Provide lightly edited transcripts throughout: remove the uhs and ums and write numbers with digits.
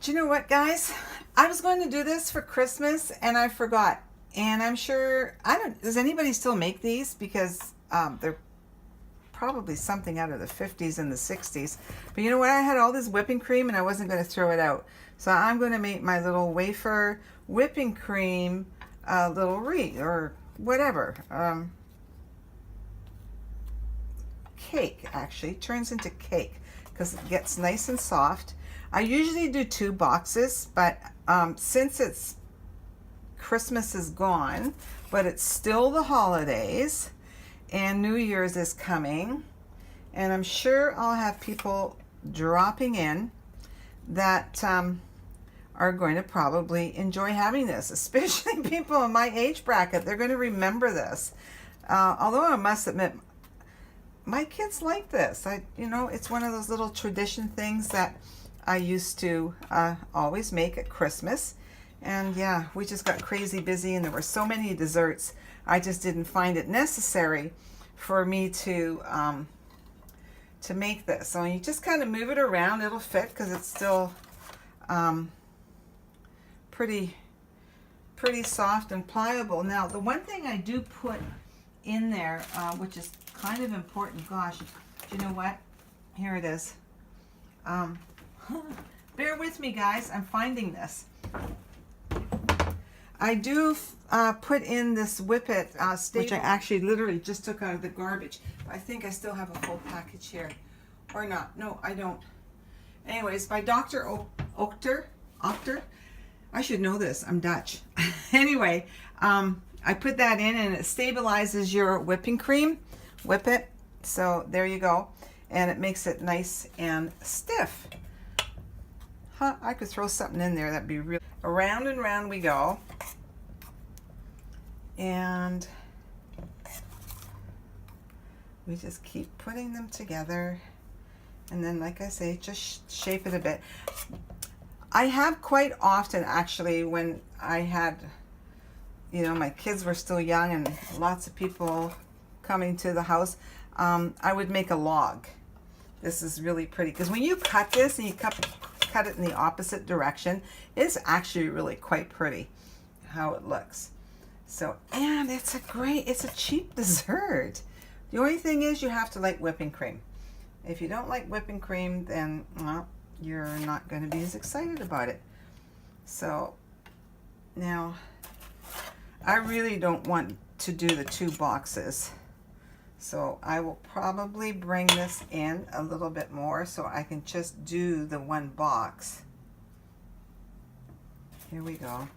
Do you know what, guys? I was going to do this for Christmas and I forgot. And I'm sure, does anybody still make these? Because they're probably something out of the 50s and the 60s. But you know what? I had all this whipping cream and I wasn't going to throw it out. So I'm going to make my little wafer whipping cream little wreath or whatever. Cake, actually. Turns into cake because it gets nice and soft. I usually do 2 boxes, but since it's Christmas is gone, but it's still the holidays and New Year's is coming, and I'm sure I'll have people dropping in that are going to probably enjoy having this, especially people in my age bracket. They're going to remember this. Although I must admit, my kids like this. It's one of those little tradition things that I used to always make at Christmas. And yeah, we just got crazy busy and there were so many desserts. I just didn't find it necessary for me to make this. So you just kind of move it around. It'll fit because it's still pretty soft and pliable. Now, the one thing I do put in there, which is kind of important, gosh, do you know what? Here it is. Bear with me, guys. I'm finding this. I do put in this Whip It staple, which I actually literally just took out of the garbage. I think I still have a full package here. Or not. No, I don't. Anyways, by Dr.Oetker. I should know this. I'm Dutch. Anyway, I put that in and it stabilizes your whipping cream. Whip it. So there you go. And it makes it nice and stiff. I could throw something in there that'd be really... Around and round we go. And we just keep putting them together. And then, like I say, just shape it a bit. I have quite often, actually, when I had, my kids were still young and lots of people coming to the house, I would make a log. This is really pretty because when you cut this and you cut it in the opposite direction, it's actually really quite pretty how it looks. So, and it's a cheap dessert. The only thing is you have to like whipping cream. If you don't like whipping cream, then, well, you're not going to be as excited about it. So, now, I really don't want to do the 2 boxes. So I will probably bring this in a little bit more so I can just do the 1 box. Here we go.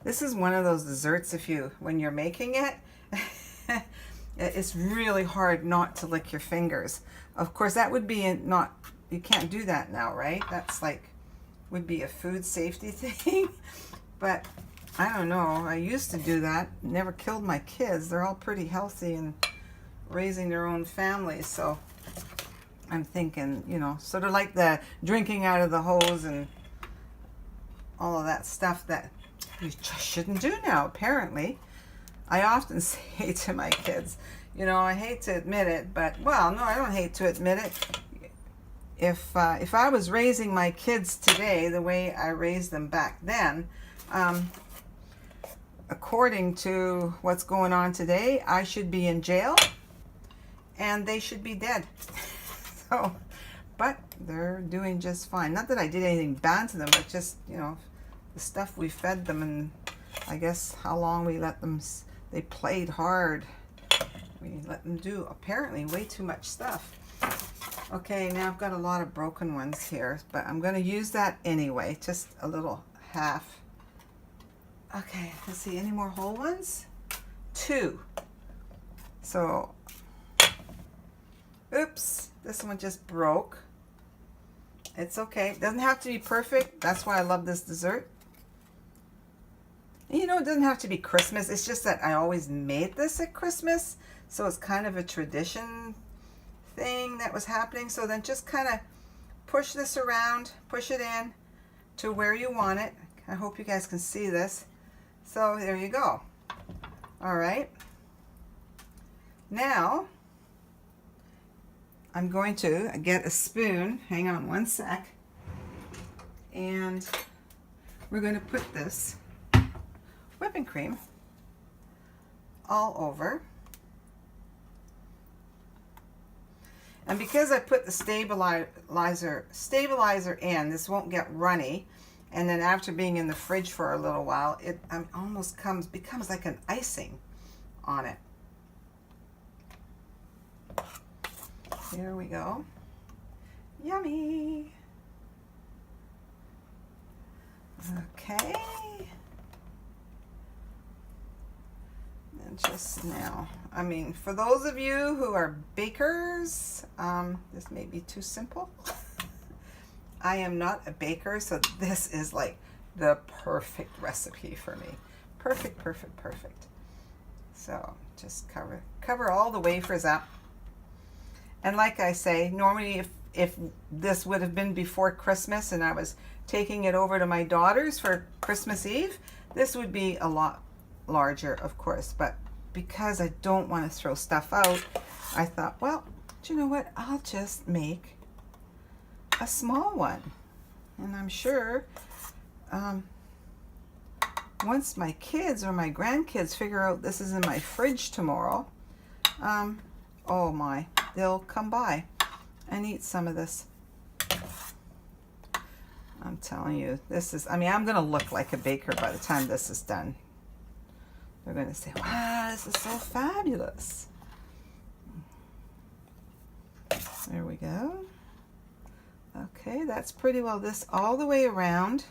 This is one of those desserts, when you're making it, it's really hard not to lick your fingers. Of course, that would be you can't do that now, right? That's would be a food safety thing. But I don't know. I used to do that. Never killed my kids. They're all pretty healthy and raising their own families. So I'm thinking, sort of like the drinking out of the hose and all of that stuff that you just shouldn't do now, apparently. I often say to my kids, I hate to admit it, but, well, no, I don't hate to admit it. If I was raising my kids today the way I raised them back then, according to what's going on today, I should be in jail and they should be dead. So, but they're doing just fine. Not that I did anything bad to them, but just, the stuff we fed them and I guess how long we let them, they played hard. We let them do apparently way too much stuff. Okay, now I've got a lot of broken ones here, but I'm going to use that anyway, just a little half. Okay, let's see, any more whole ones? 2. So, oops, this one just broke. It's okay. It doesn't have to be perfect. That's why I love this dessert. It doesn't have to be Christmas. It's just that I always made this at Christmas. So it's kind of a tradition thing that was happening. So then just kind of push this around, push it in to where you want it. I hope you guys can see this. So there you go. All right. Now, I'm going to get a spoon. Hang on one sec. And we're going to put this whipping cream all over. And because I put the stabilizer in, this won't get runny. And then after being in the fridge for a little while, it almost becomes like an icing on it. Here we go. Yummy. Okay. And just now, I mean, for those of you who are bakers, this may be too simple. I am not a baker, so this is like the perfect recipe for me. Perfect, perfect, perfect. So just cover all the wafers up. And like I say, normally if this would have been before Christmas and I was taking it over to my daughters for Christmas Eve, this would be a lot larger, of course. But because I don't want to throw stuff out, I thought, well, do you know what? I'll just make a small one. And I'm sure once my kids or my grandkids figure out this is in my fridge tomorrow, oh my, they'll come by and eat some of this. I'm telling you, this is, I mean, I'm going to look like a baker by the time this is done. They're going to say, wow, this is so fabulous. There we go. Okay, that's pretty well this all the way around.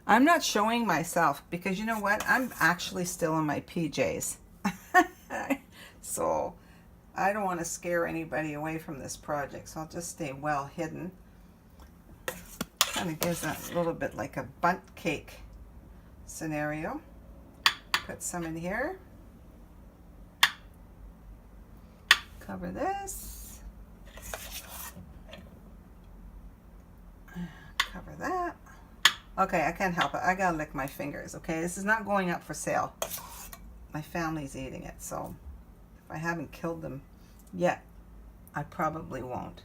I'm not showing myself because you know what? I'm actually still in my PJs. So I don't want to scare anybody away from this project, so I'll just stay well hidden. Kind of gives that a little bit like a bundt cake scenario. Put some in here. Cover this. Cover that. Okay, I can't help it. I gotta lick my fingers, okay? This is not going up for sale. My family's eating it, so if I haven't killed them yet, I probably won't.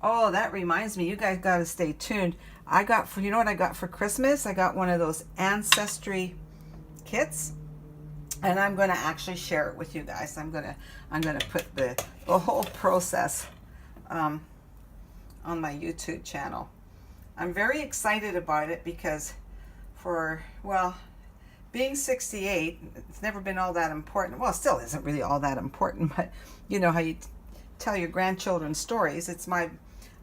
Oh, that reminds me, you guys gotta stay tuned. I got, for you know what I got for Christmas? I got one of those Ancestry kits. And I'm going to actually share it with you guys. I'm going to put the whole process on my YouTube channel. I'm very excited about it because for, well, being 68, it's never been all that important. Well, it still isn't really all that important, but you know how you tell your grandchildren stories. It's my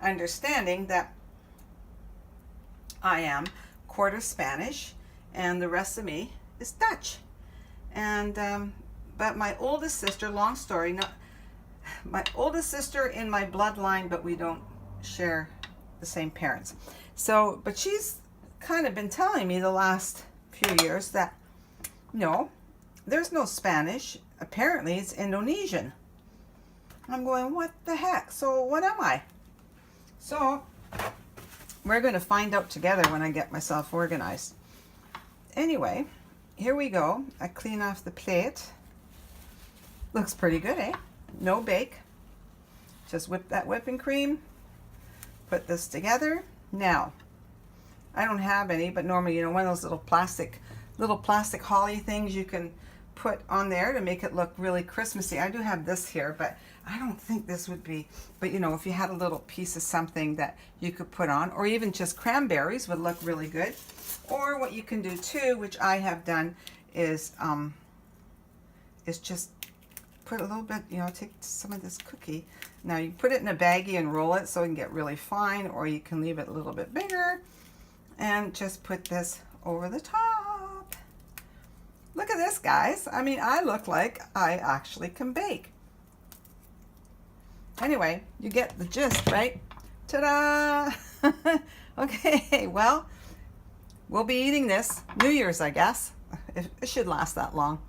understanding that I am quarter Spanish and the rest of me is Dutch. And but my oldest sister, long story, not my oldest sister in my bloodline, but we don't share the same parents. So, but she's kind of been telling me the last few years that no, there's no Spanish. Apparently it's Indonesian. I'm going, what the heck? So what am I? So we're going to find out together when I get myself organized. Anyway, here we go. I clean off the plate. Looks pretty good, eh? No bake. Just whip that whipping cream. Put this together. Now, I don't have any, but normally, you know, one of those little plastic holly things you can put on there to make it look really Christmassy. I do have this here, but I don't think this would be, but you know, if you had a little piece of something that you could put on, or even just cranberries would look really good. Or what you can do too, which I have done, is just put a little bit, you know, take some of this cookie. Now you put it in a baggie and roll it so it can get really fine, or you can leave it a little bit bigger and just put this over the top. Look at this, guys. I mean, I look like I actually can bake. Anyway, you get the gist, right? Ta-da! Okay, well, we'll be eating this New Year's, I guess. It should last that long.